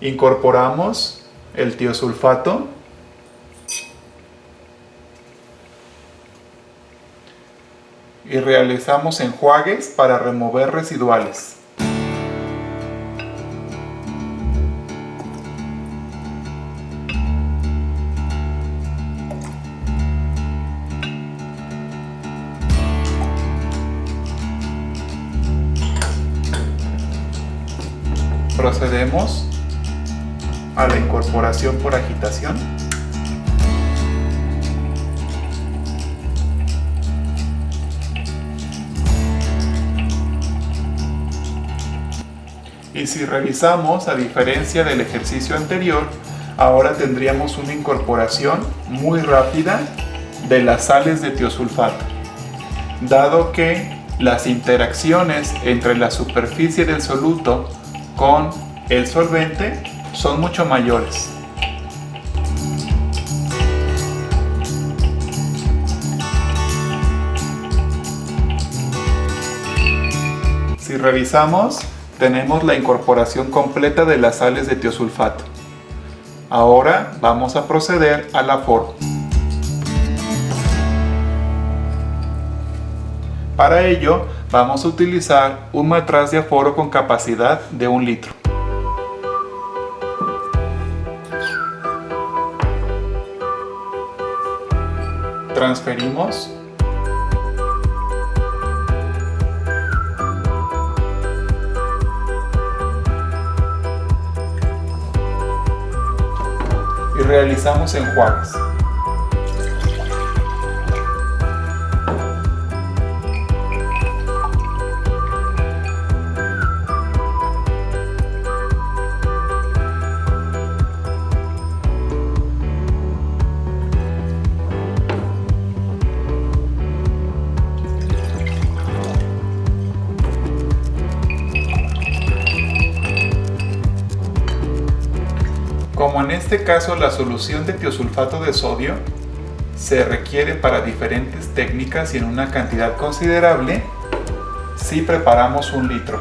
Incorporamos el tiosulfato. Y realizamos enjuagues para remover residuales. Procedemos a la incorporación por agitación. Y si revisamos, a diferencia del ejercicio anterior, ahora tendríamos una incorporación muy rápida de las sales de tiosulfato, dado que las interacciones entre la superficie del soluto con el solvente son mucho mayores. Si revisamos, tenemos la incorporación completa de las sales de tiosulfato. Ahora vamos a proceder al aforo. Para ello, vamos a utilizar un matraz de aforo con capacidad de 1 litro. Transferimos. Y realizamos enjuagues. Como en este caso la solución de tiosulfato de sodio se requiere para diferentes técnicas y en una cantidad considerable, si preparamos 1 litro.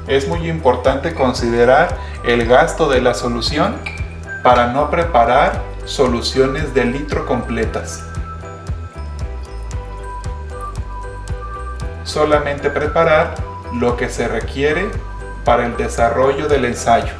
Es muy importante considerar el gasto de la solución, para no preparar soluciones de litro completas. Solamente preparar lo que se requiere para el desarrollo del ensayo.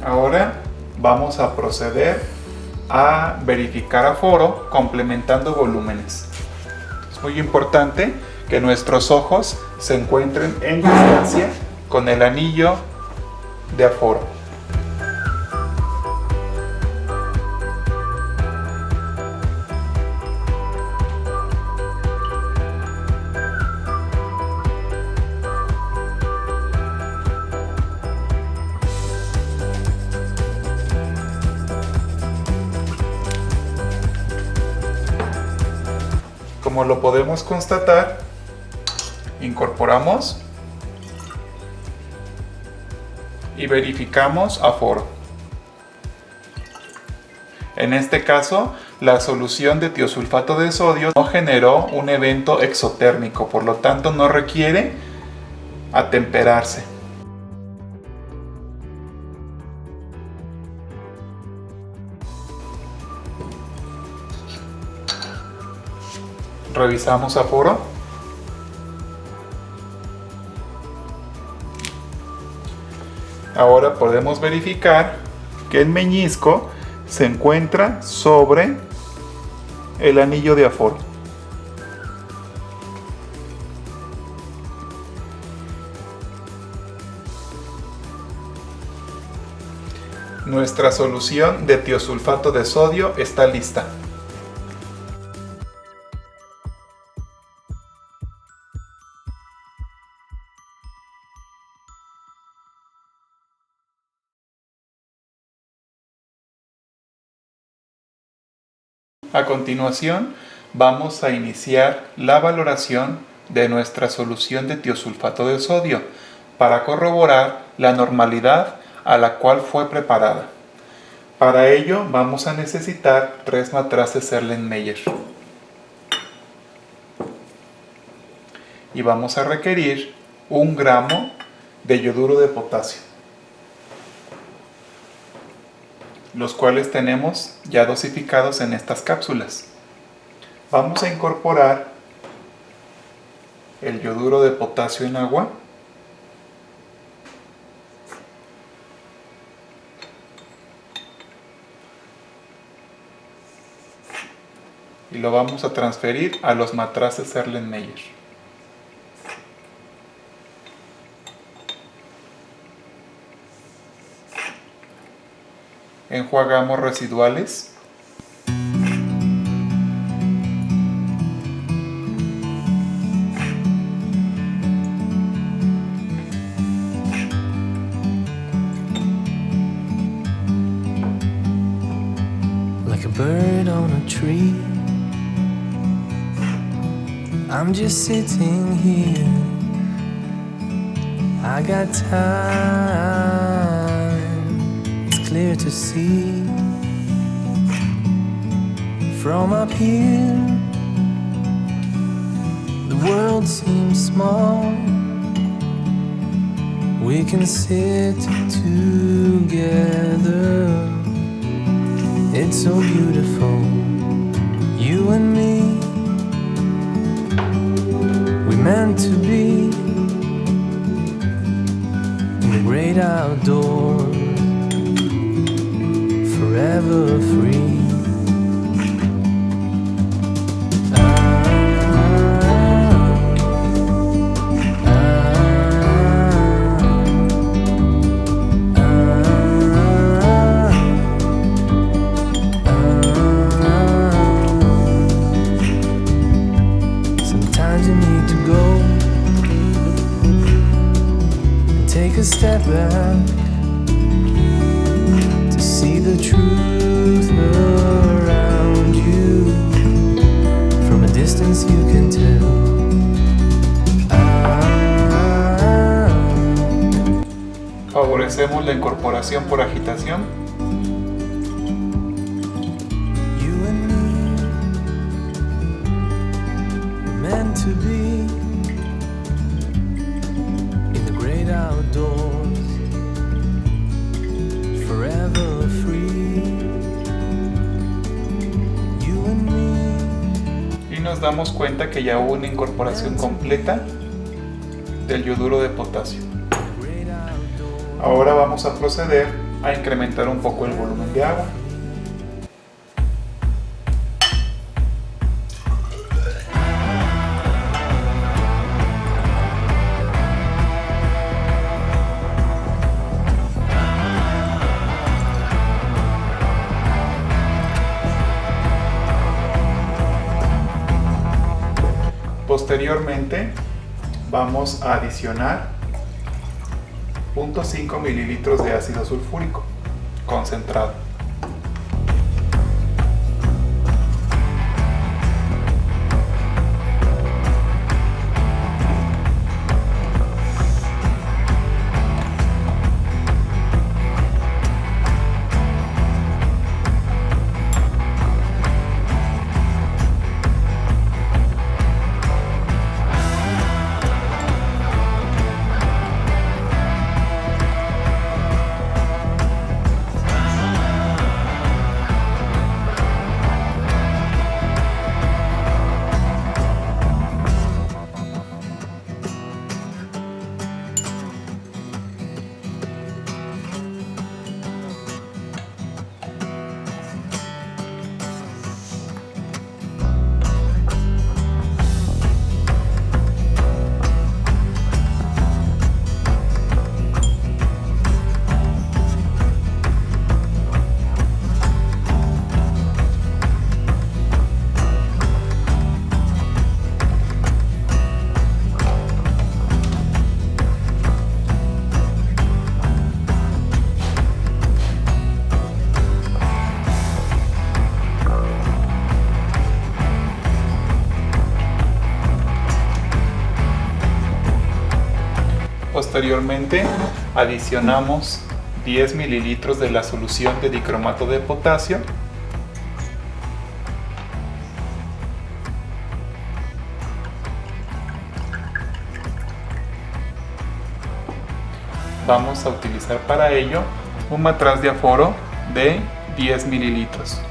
Ahora vamos a proceder a verificar aforo complementando volúmenes. Es muy importante que nuestros ojos se encuentren en distancia con el anillo de aforo. Como lo podemos constatar, incorporamos y verificamos aforo. En este caso, la solución de tiosulfato de sodio no generó un evento exotérmico, por lo tanto no requiere atemperarse. Revisamos aforo. Ahora podemos verificar que el meñisco se encuentra sobre el anillo de aforo. Nuestra solución de tiosulfato de sodio está lista. A continuación, vamos a iniciar la valoración de nuestra solución de tiosulfato de sodio para corroborar la normalidad a la cual fue preparada. Para ello, vamos a necesitar 3 matraces Erlenmeyer y vamos a requerir 1 gramo de yoduro de potasio, los cuales tenemos ya dosificados en estas cápsulas. Vamos a incorporar el yoduro de potasio en agua y lo vamos a transferir a los matraces Erlenmeyer. Enjuagamos residuales. Like a bird on a tree, I'm just sitting here. I got time, clear to see. From up here, the world seems small. We can sit together. It's so beautiful, you and me. We meant to be in the great outdoors, forever free. Sometimes you need to go and take a step back to see the truth around you. From a distance you can tell. Favorecemos la incorporación por agitación. You and me, meant to be in the great outdoors, forever free. You and me. Y nos damos cuenta que ya hubo una incorporación completa del yoduro de potasio. Ahora vamos a proceder a incrementar un poco el volumen de agua. Posteriormente vamos a adicionar 0.5 mililitros de ácido sulfúrico concentrado. Posteriormente adicionamos 10 mililitros de la solución de dicromato de potasio . Vamos a utilizar para ello un matraz de aforo de 10 mililitros.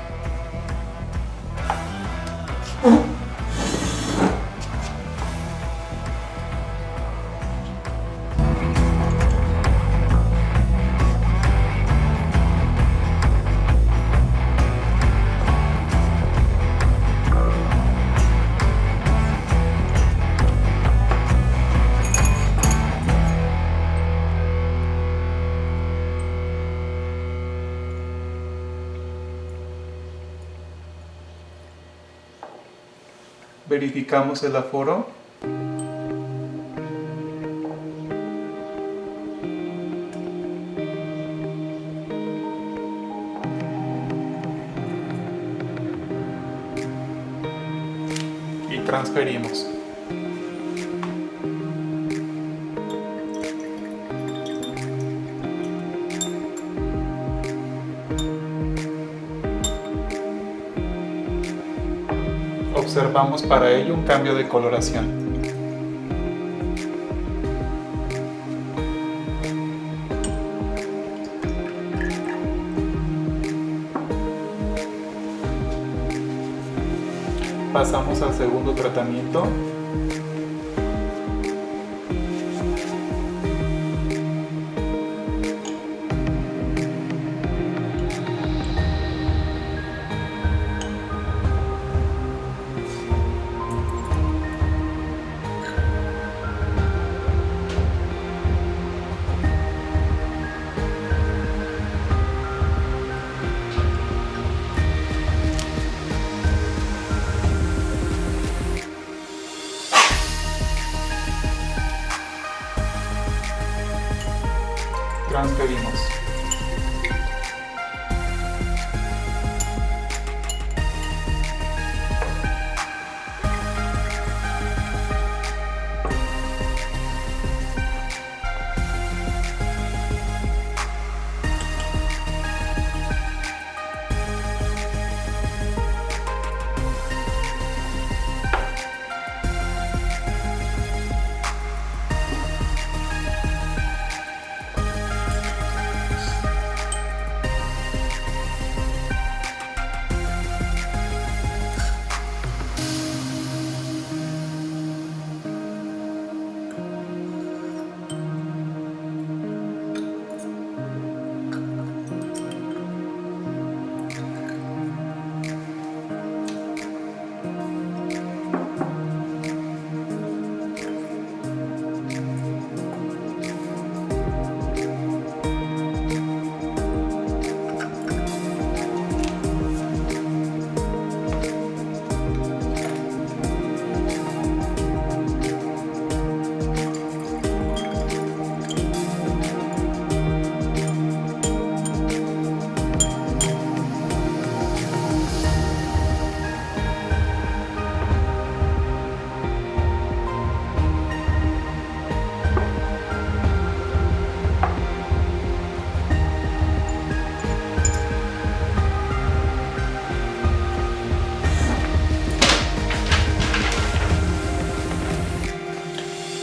Verificamos el aforo. Y transferimos. Observamos para ello un cambio de coloración. Pasamos al segundo tratamiento. Transferimos.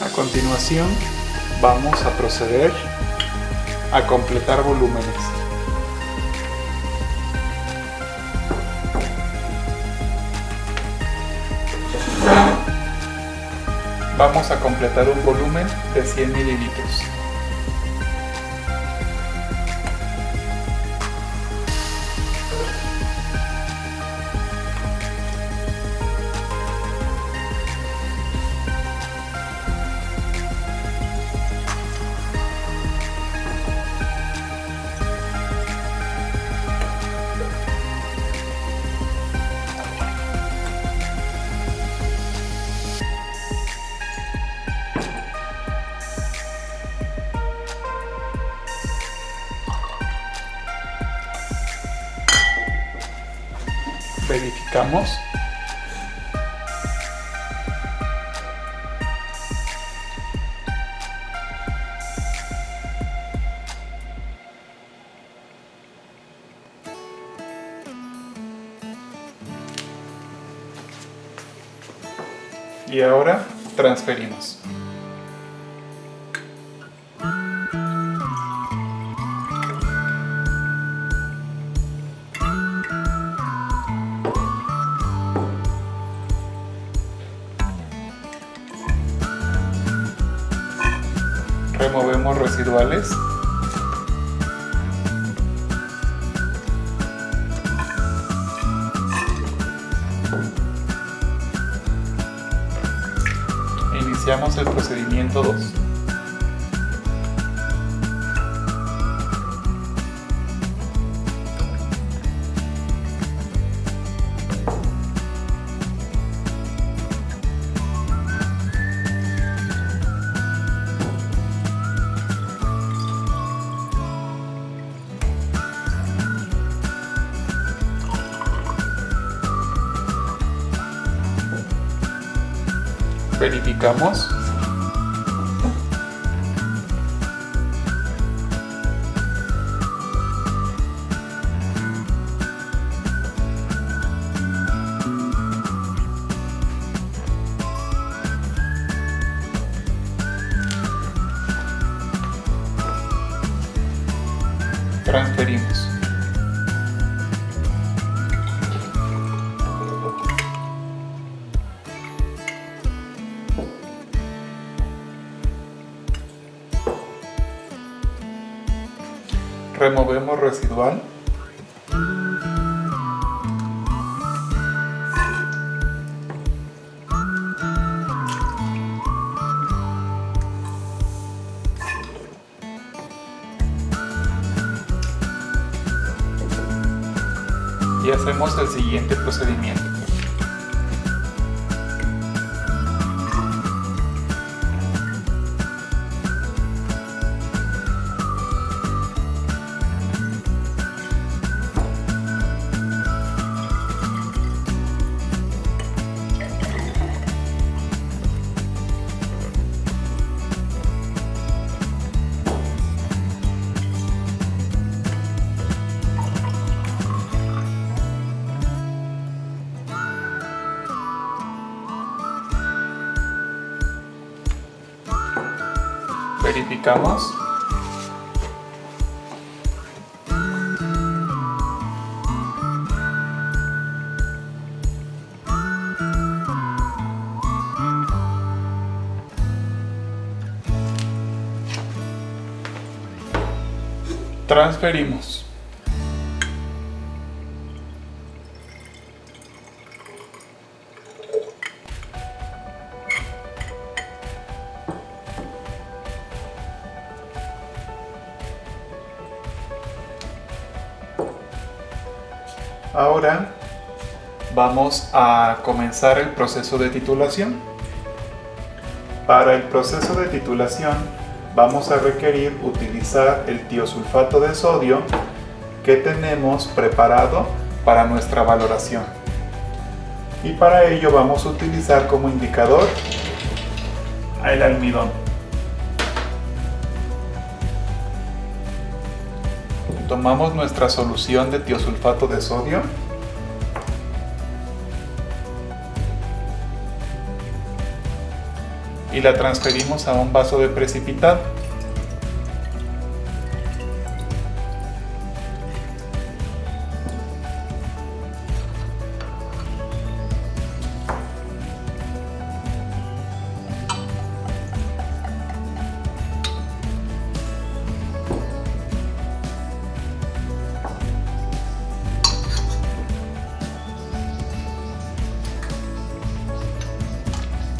A continuación, vamos a proceder a completar volúmenes. Vamos a completar un volumen de 100 mililitros. Verificamos. Y ahora transferimos. Removemos residuales. Iniciamos el procedimiento 2. Verificamos. Transferimos. Removemos residual. Y hacemos el siguiente procedimiento. aplicamos. Transferimos. Ahora vamos a comenzar el proceso de titulación. Para el proceso de titulación vamos a requerir utilizar el tiosulfato de sodio que tenemos preparado para nuestra valoración. Y para ello vamos a utilizar como indicador el almidón. Tomamos nuestra solución de tiosulfato de sodio y la transferimos a un vaso de precipitado.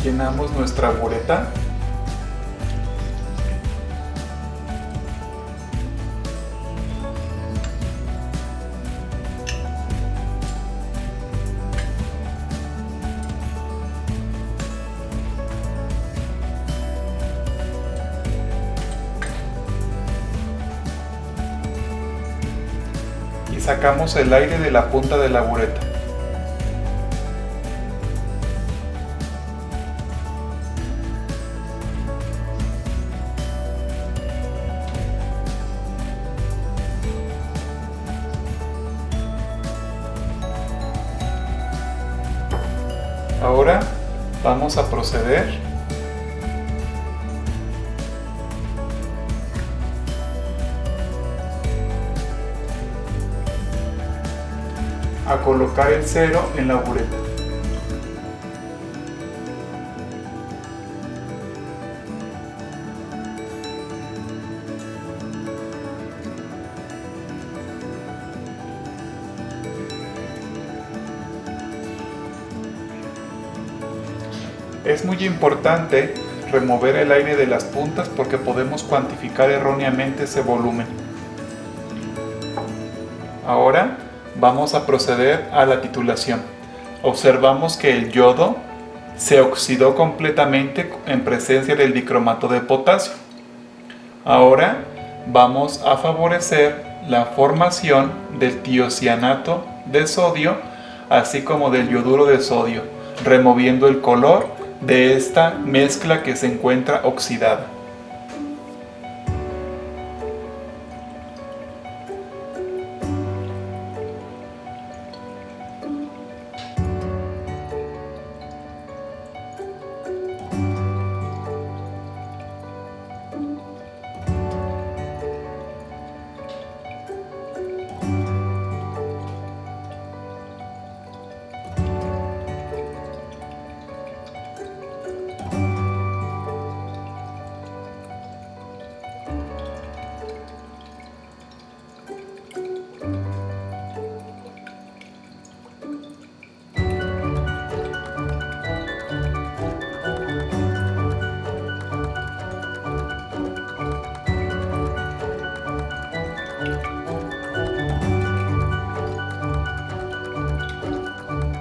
Llenamos nuestra bureta. Y sacamos el aire de la punta de la bureta. Ahora vamos a proceder a colocar el cero en la bureta. Es muy importante remover el aire de las puntas porque podemos cuantificar erróneamente ese volumen. Ahora vamos a proceder a la titulación. Observamos que el yodo se oxidó completamente en presencia del dicromato de potasio. Ahora vamos a favorecer la formación del tiocianato de sodio, así como del yoduro de sodio, removiendo el color de esta mezcla que se encuentra oxidada.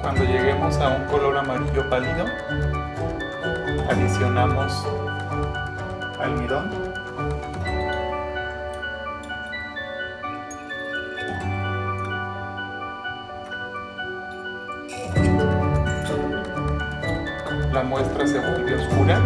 Cuando lleguemos a un color amarillo pálido, adicionamos almidón. La muestra se vuelve oscura.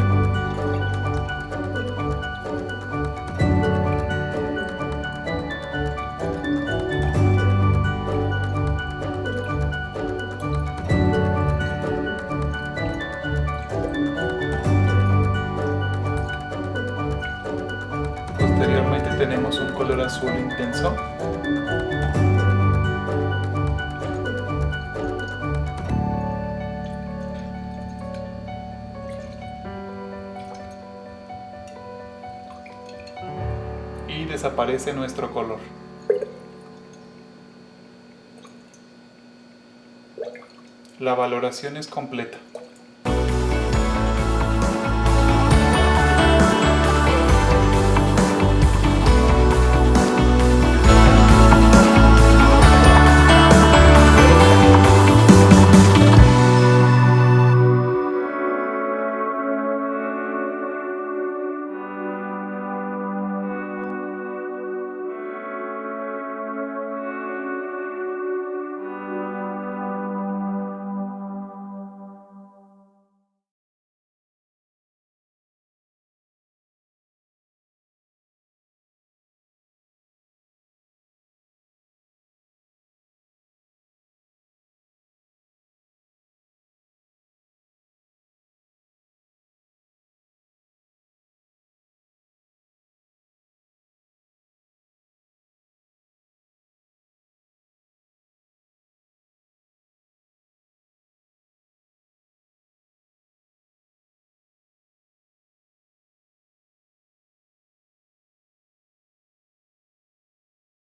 tenemos un color azul intenso. Y desaparece nuestro color. La valoración es completa.